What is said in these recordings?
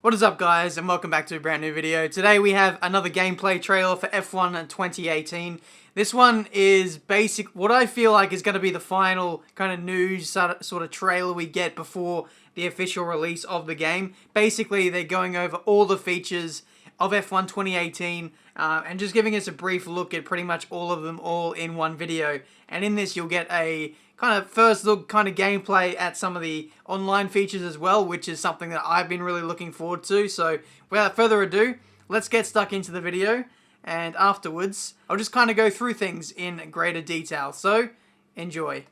What is up, guys, and welcome back to a brand new video. Today we have another gameplay trailer for F1 2018. This one is what I feel like is going to be the final kind of news sort of trailer we get before the official release of the game. Basically, they're going over all the features of F1 2018 and just giving us a brief look at pretty much all of them all in one video. And in this, you'll get a kind of first look kind of gameplay at some of the online features as well, which is something that I've been really looking forward to. So without further ado, let's get stuck into the video, and afterwards I'll just kind of go through things in greater detail. So enjoy.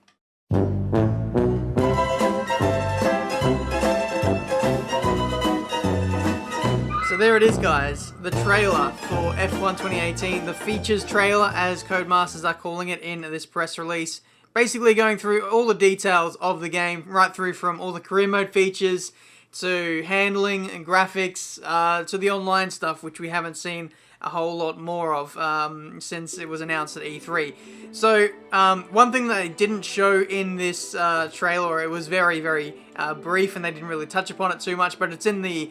So there it is, guys, the trailer for F1 2018, the features trailer as Codemasters are calling it in this press release. Basically going through all the details of the game, right through from all the career mode features to handling and graphics to the online stuff, which we haven't seen a whole lot more of since it was announced at E3. So one thing that they didn't show in this trailer, it was very brief and they didn't really touch upon it too much, but it's in the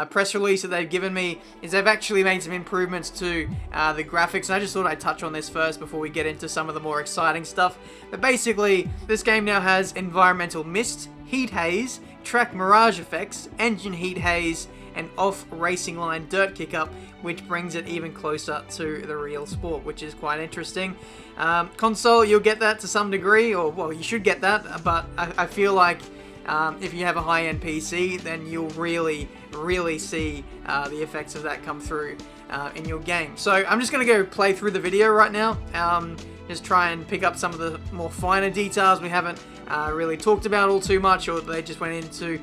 press release that they've given me, is they've actually made some improvements to the graphics, and I just thought I'd touch on this first before we get into some of the more exciting stuff. But basically, this game now has environmental mist, heat haze, track mirage effects, engine heat haze, and off racing line dirt kick-up, which brings it even closer to the real sport, which is quite interesting. Console, you'll get that to some degree, or well, you should get that, but I feel like if you have a high-end PC, then you'll really see the effects of that come through in your game. So I'm just going to go play through the video right now, just try and pick up some of the more finer details we haven't really talked about all too much, or they just went into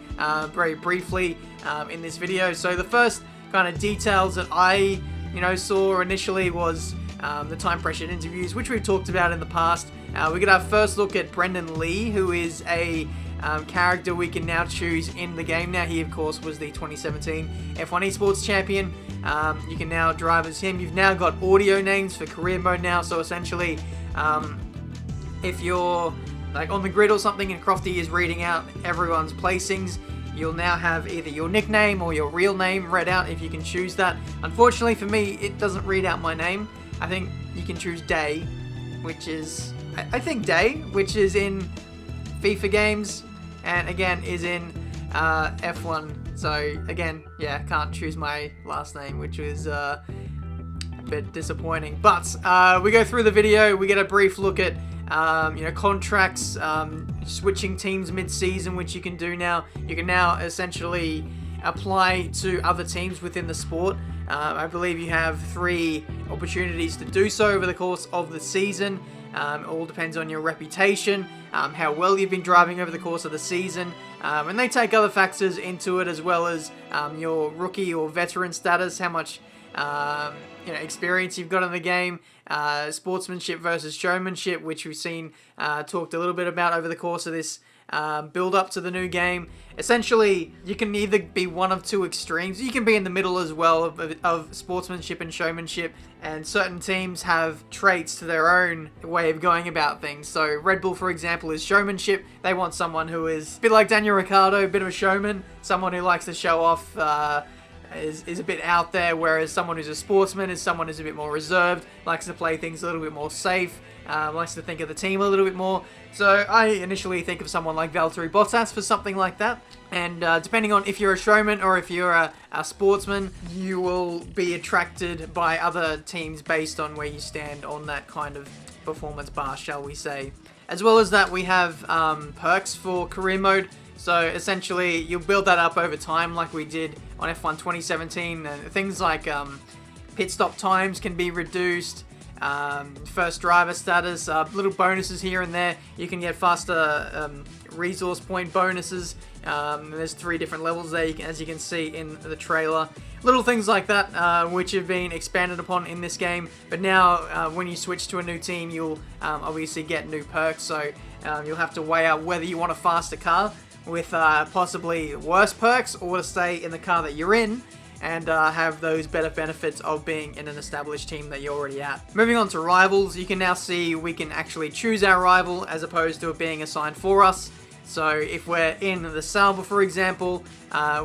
very briefly in this video. So the first kind of details that I saw initially was the time pressured interviews, which we've talked about in the past. We get our first look at Brendan Lee, who is a character we can now choose in the game now. He, of course, was the 2017 F1 Esports champion. You can now drive as him. You've now got audio names for career mode now, so essentially, if you're like on the grid or something and Crofty is reading out everyone's placings, you'll now have either your nickname or your real name read out if you can choose that. Unfortunately for me, it doesn't read out my name. I think you can choose Day, which is, I think Day, which is in FIFA games, and again is in F1. So again, yeah, can't choose my last name, which was a bit disappointing. But we go through the video, we get a brief look at contracts, switching teams mid-season, which you can do now. You can now essentially apply to other teams within the sport. I believe you have 3 opportunities to do so over the course of the season. It all depends on your reputation, how well you've been driving over the course of the season, and they take other factors into it, as well as your rookie or veteran status, how much experience you've got in the game, sportsmanship versus showmanship, which we've seen talked a little bit about over the course of this build up to the new game. Essentially, you can either be one of 2 extremes. You can be in the middle as well of sportsmanship and showmanship, and certain teams have traits to their own way of going about things. So Red Bull, for example, is showmanship. They want someone who is a bit like Daniel Ricciardo, a bit of a showman, someone who likes to show off, is a bit out there, whereas someone who's a sportsman is someone who's a bit more reserved, likes to play things a little bit more safe, likes to think of the team a little bit more. So I initially think of someone like Valtteri Bottas for something like that. And depending on if you're a showman or if you're a sportsman, you will be attracted by other teams based on where you stand on that kind of performance bar, shall we say. As well as that, we have perks for career mode. So essentially, you'll build that up over time like we did on F1 2017. And things like pit stop times can be reduced, first driver status, little bonuses here and there. You can get faster resource point bonuses. There's 3 different levels there, as you can see in the trailer. Little things like that, which have been expanded upon in this game. But now, when you switch to a new team, you'll obviously get new perks. So you'll have to weigh out whether you want a faster car with possibly worse perks, or to stay in the car that you're in and have those better benefits of being in an established team that you're already at. Moving on to rivals, you can now see we can actually choose our rival as opposed to it being assigned for us. So if we're in the Sauber, for example,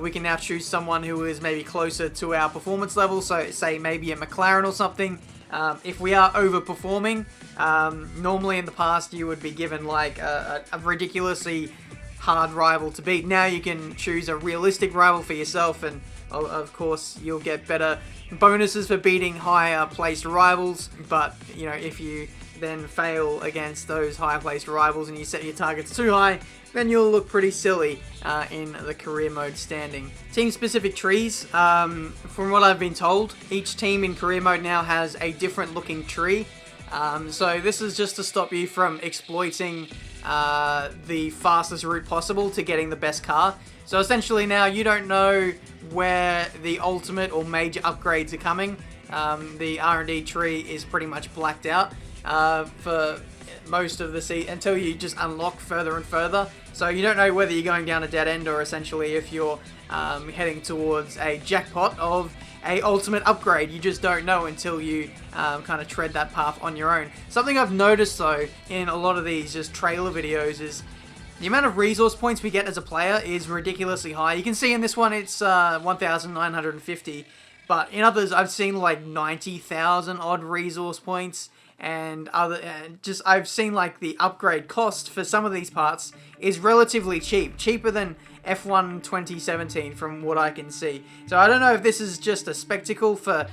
we can now choose someone who is maybe closer to our performance level. So say maybe a McLaren or something. If we are overperforming, normally in the past you would be given like a ridiculously hard rival to beat. Now you can choose a realistic rival for yourself, and of course you'll get better bonuses for beating higher placed rivals. But you know, if you then fail against those higher placed rivals and you set your targets too high, then you'll look pretty silly in the career mode standing. Team specific trees, from what I've been told, each team in career mode now has a different looking tree. So this is just to stop you from exploiting the fastest route possible to getting the best car. So essentially now you don't know where the ultimate or major upgrades are coming. The R&D tree is pretty much blacked out for most of the season until you just unlock further and further. So you don't know whether you're going down a dead end or essentially if you're heading towards a jackpot of a ultimate upgrade. You just don't know until you kind of tread that path on your own. Something I've noticed though in a lot of these just trailer videos is the amount of resource points we get as a player is ridiculously high. You can see in this one it's 1,950, but in others I've seen like 90,000 odd resource points. And I've seen like the upgrade cost for some of these parts is relatively cheaper than F1 2017 from what I can see. So I don't know if this is just a spectacle for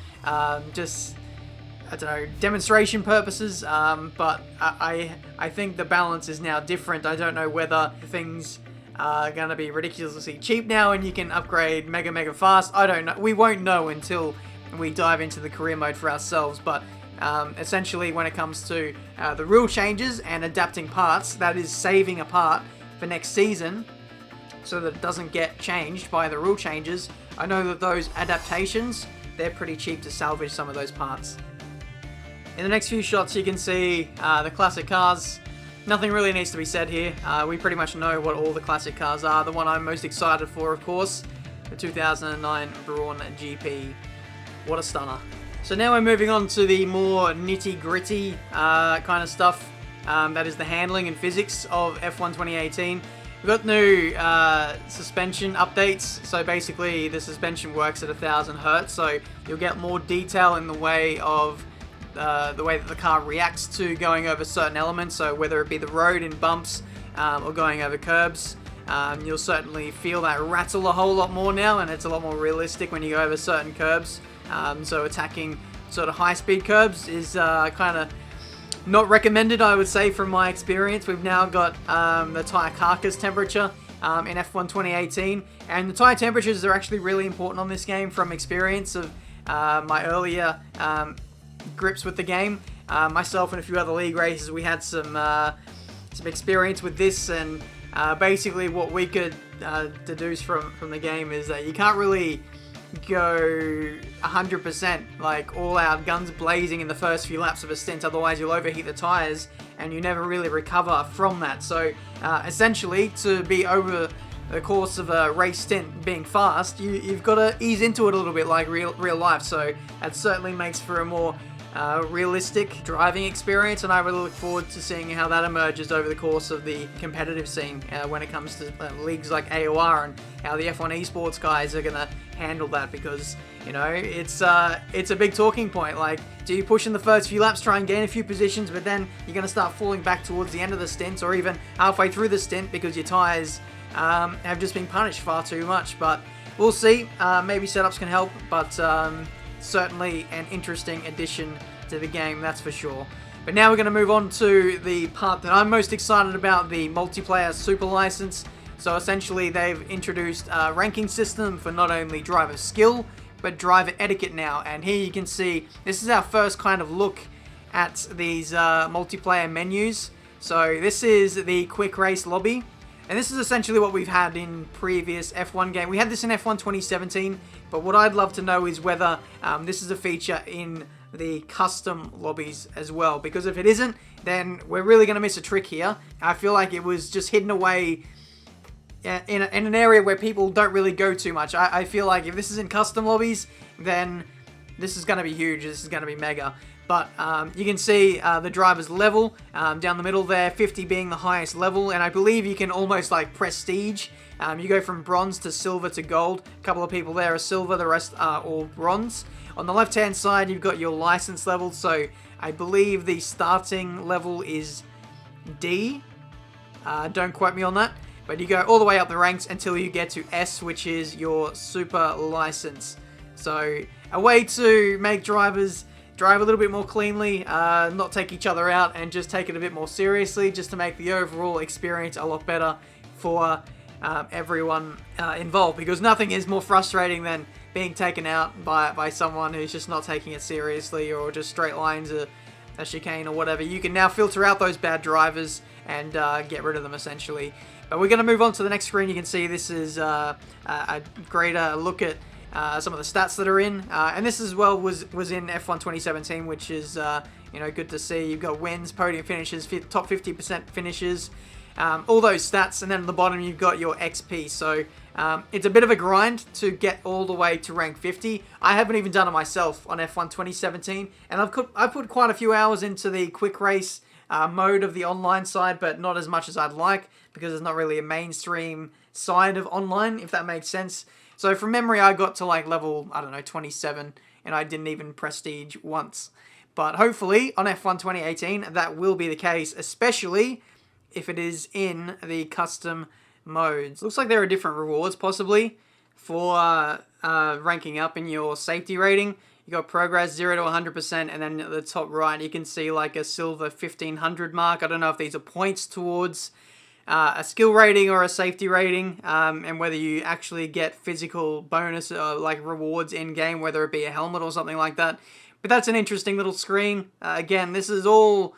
demonstration purposes, but I think the balance is now different. I don't know whether things are going to be ridiculously cheap now and you can upgrade mega fast. I don't know. We won't know until we dive into the career mode for ourselves, but essentially when it comes to the rule changes and adapting parts, that is saving a part for next season so that it doesn't get changed by the rule changes. I know that those adaptations, they're pretty cheap to salvage some of those parts. In the next few shots you can see the classic cars. Nothing really needs to be said here. We pretty much know what all the classic cars are. The one I'm most excited for, of course, the 2009 Brawn GP. What a stunner. So now we're moving on to the more nitty-gritty kind of stuff. That is the handling and physics of F1 2018. We've got new suspension updates. So basically the suspension works at 1000 Hertz. So you'll get more detail in the way of the way that the car reacts to going over certain elements. So whether it be the road in bumps or going over curbs. You'll certainly feel that rattle a whole lot more now, and it's a lot more realistic when you go over certain curbs. So attacking sort of high-speed curbs is kind of not recommended, I would say, from my experience. We've now got the tyre carcass temperature in F1 2018, and the tyre temperatures are actually really important on this game from experience of my earlier grips with the game. Myself and a few other league races, we had some experience with this, and basically what we could deduce from the game is that you can't really go 100% like all out guns blazing in the first few laps of a stint, otherwise you'll overheat the tires and you never really recover from that. So essentially, to be over the course of a race stint being fast, you've got to ease into it a little bit like real life. So that certainly makes for a more realistic driving experience, and I really look forward to seeing how that emerges over the course of the competitive scene when it comes to leagues like AOR, and how the F1 esports guys are going to handle that, because you know it's a big talking point. Like, do you push in the first few laps, try and gain a few positions, but then you're going to start falling back towards the end of the stint or even halfway through the stint because your tires have just been punished far too much? But we'll see. Maybe setups can help, but certainly an interesting addition to the game, that's for sure. But now we're going to move on to the part that I'm most excited about, the multiplayer super license. So essentially they've introduced a ranking system for not only driver skill but driver etiquette now, and here you can see this is our first kind of look at these multiplayer menus. So this is the quick race lobby, and this is essentially what we've had in previous F1 game. We had this in F1 2017, but what I'd love to know is whether this is a feature in the custom lobbies as well, because if it isn't, then we're really going to miss a trick here. I feel like it was just hidden away in an area where people don't really go too much. I feel like if this is in custom lobbies, then this is going to be huge. This is going to be mega. But you can see the driver's level down the middle there, 50 being the highest level, and I believe you can almost like prestige. You go from bronze to silver to gold. A couple of people there are silver, the rest are all bronze. On the left-hand side, you've got your license level, so I believe the starting level is D. Don't quote me on that. But you go all the way up the ranks until you get to S, which is your super license. So a way to make drivers drive a little bit more cleanly, not take each other out, and just take it a bit more seriously, just to make the overall experience a lot better for everyone involved. Because nothing is more frustrating than being taken out by someone who's just not taking it seriously, or just straight lines a chicane or whatever. You can now filter out those bad drivers and get rid of them essentially. But we're going to move on to the next screen. You can see this is a greater look at some of the stats that are in, and this as well was in F1 2017, which is good to see. You've got wins, podium finishes, top 50% finishes, all those stats, and then at the bottom you've got your XP. So it's a bit of a grind to get all the way to rank 50. I haven't even done it myself on F1 2017, and I've put quite a few hours into the quick race mode of the online side, but not as much as I'd like, because there's not really a mainstream side of online, if that makes sense. So from memory, I got to like level, I don't know, 27, and I didn't even prestige once. But hopefully on F1 2018, that will be the case, especially if it is in the custom modes. Looks like there are different rewards possibly for ranking up in your safety rating. You got progress 0 to 100%, and then at the top right you can see like a silver 1500 mark. I don't know if these are points towards a skill rating or a safety rating, and whether you actually get physical bonus like rewards in game, whether it be a helmet or something like that. But that's an interesting little screen. Again, this is all,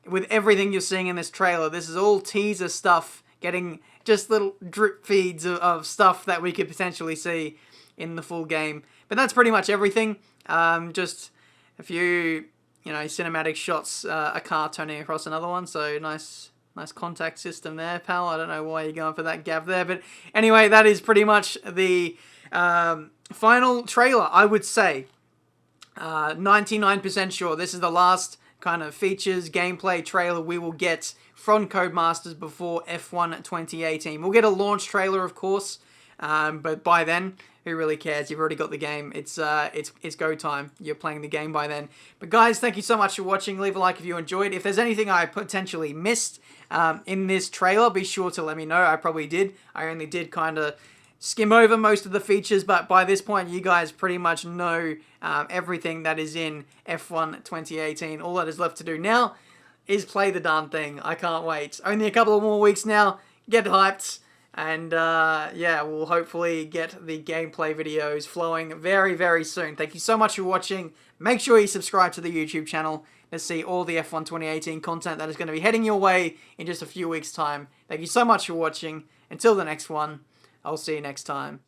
with everything you're seeing in this trailer, this is all teaser stuff, getting just little drip feeds of stuff that we could potentially see in the full game. But that's pretty much everything. Just a few, cinematic shots, a car turning across another one, so nice contact system there, pal. I don't know why you're going for that gav there, but anyway, that is pretty much the final trailer, I would say. 99% sure this is the last kind of features, gameplay trailer we will get from Codemasters before F1 2018. We'll get a launch trailer, of course, but by then, who really cares? You've already got the game. It's go time. You're playing the game by then. But guys, thank you so much for watching. Leave a like if you enjoyed. If there's anything I potentially missed in this trailer, be sure to let me know. I probably did. I only did kind of skim over most of the features, but by this point, you guys pretty much know everything that is in F1 2018. All that is left to do now is play the darn thing. I can't wait. Only a couple of more weeks now. Get hyped. And yeah, we'll hopefully get the gameplay videos flowing very, very soon. Thank you so much for watching. Make sure you subscribe to the YouTube channel to see all the F1 2018 content that is going to be heading your way in just a few weeks' time. Thank you so much for watching. Until the next one, I'll see you next time.